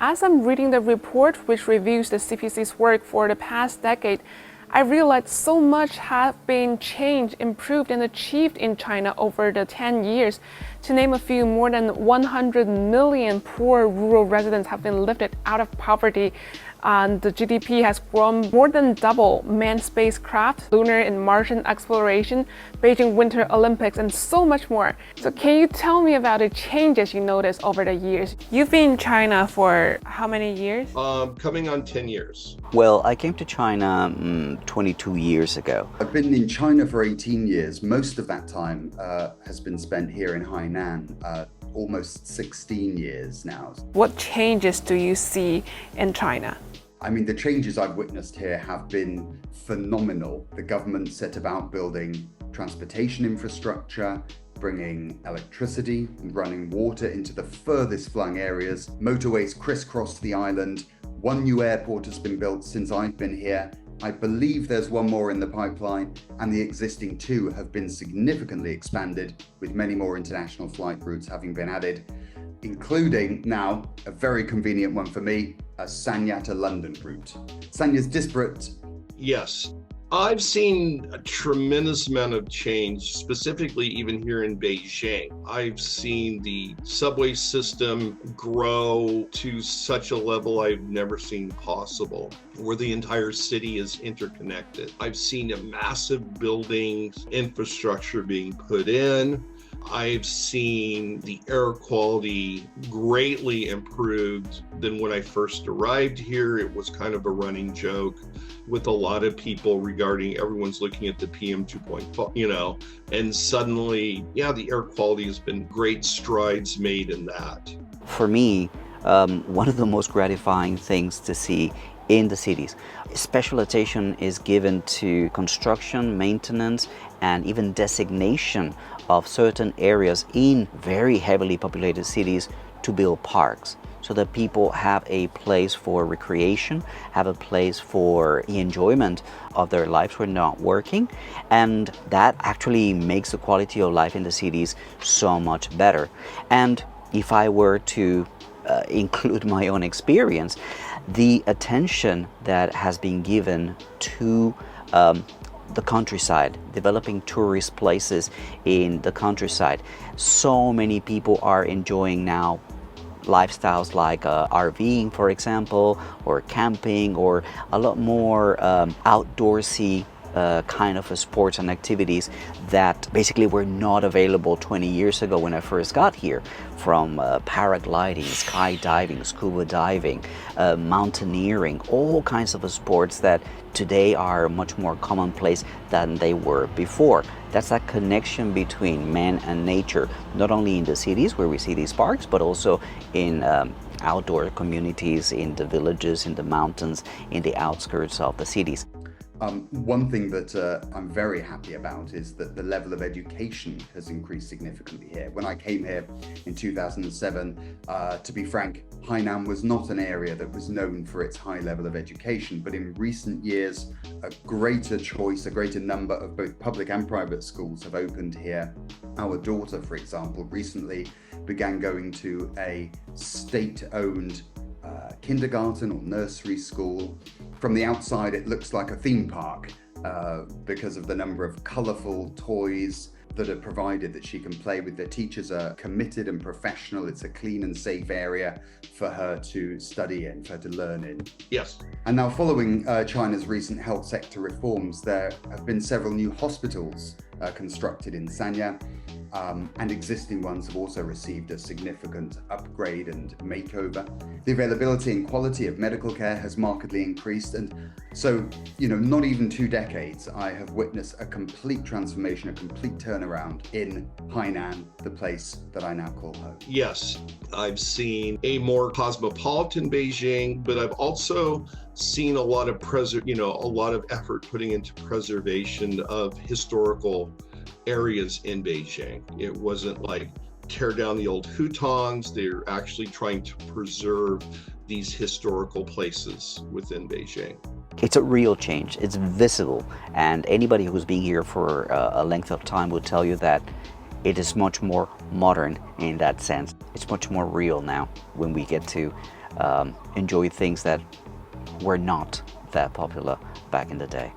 As I'm reading the report which reviews the CPC's work for the past decade, I realized so much has been changed, improved, and achieved in China over the 10 years. To name a few, more than 100 million poor rural residents have been lifted out of poverty. The GDP has grown more than double. Manned spacecraft, lunar and Martian exploration, Beijing Winter Olympics, and so much more. So can you tell me about the changes you noticed over the years? You've been in China for how many years? Coming on 10 years. Well, I came to China 22 years ago. I've been in China for 18 years. Most of that time has been spent here in Hainan, almost 16 years now. What changes do you see in China? I mean, the changes I've witnessed here have been phenomenal. The government set about building transportation infrastructure, bringing electricity and running water into the furthest flung areas. Motorways crisscross the island. One new airport has been built since I've been here. I believe there's one more in the pipeline, and the existing two have been significantly expanded, with many more international flight routes having been added, including now a very convenient one for me, a Sanya to London route. Sanya's disparate. Yes, I've seen a tremendous amount of change, specifically even here in Beijing. I've seen the subway system grow to such a level I've never seen possible, where the entire city is interconnected. I've seen a massive buildings, infrastructure being put in. I've seen the air quality greatly improved than when I first arrived here. It was kind of a running joke with a lot of people regarding everyone's looking at the PM 2.5, and suddenly, the air quality has been great strides made in that. For me, one of the most gratifying things to see in the cities. Special attention is given to construction, maintenance, and even designation of certain areas in very heavily populated cities to build parks, so that people have a place for recreation, have a place for the enjoyment of their lives when not working, and that actually makes the quality of life in the cities so much better. And if I were to include my own experience, the attention that has been given to the countryside, developing tourist places in the countryside. So many people are enjoying now lifestyles like RVing, for example, or camping, or a lot more outdoorsy kind of sports and activities that basically were not available 20 years ago when I first got here, from paragliding, skydiving, scuba diving, mountaineering, all kinds of sports that today are much more commonplace than they were before. That's that connection between man and nature, not only in the cities where we see these parks, but also in outdoor communities, in the villages, in the mountains, in the outskirts of the cities. One thing that I'm very happy about is that the level of education has increased significantly here. When I came here in 2007, to be frank, Hainan was not an area that was known for its high level of education, but in recent years, a greater choice, a greater number of both public and private schools have opened here. Our daughter, for example, recently began going to a state-owned kindergarten or nursery school. From the outside, it looks like a theme park because of the number of colourful toys that are provided that she can play with. The teachers are committed and professional. It's a clean and safe area for her to study in, for her to learn in. Yes. And now, following China's recent health sector reforms, there have been several new hospitals constructed in Sanya, and existing ones have also received a significant upgrade and makeover. The availability and quality of medical care has markedly increased, and so, not even 2 decades, I have witnessed a complete transformation, a complete turnaround in Hainan, the place that I now call home. Yes, I've seen a more cosmopolitan Beijing, but I've also seen a lot of a lot of effort putting into preservation of historical areas in Beijing. It wasn't like tear down the old hutongs. They're actually trying to preserve these historical places within Beijing. It's a real change. It's visible, and anybody who's been here for a length of time will tell you that it is much more modern in that sense. It's much more real now when we get to enjoy things that were not that popular back in the day.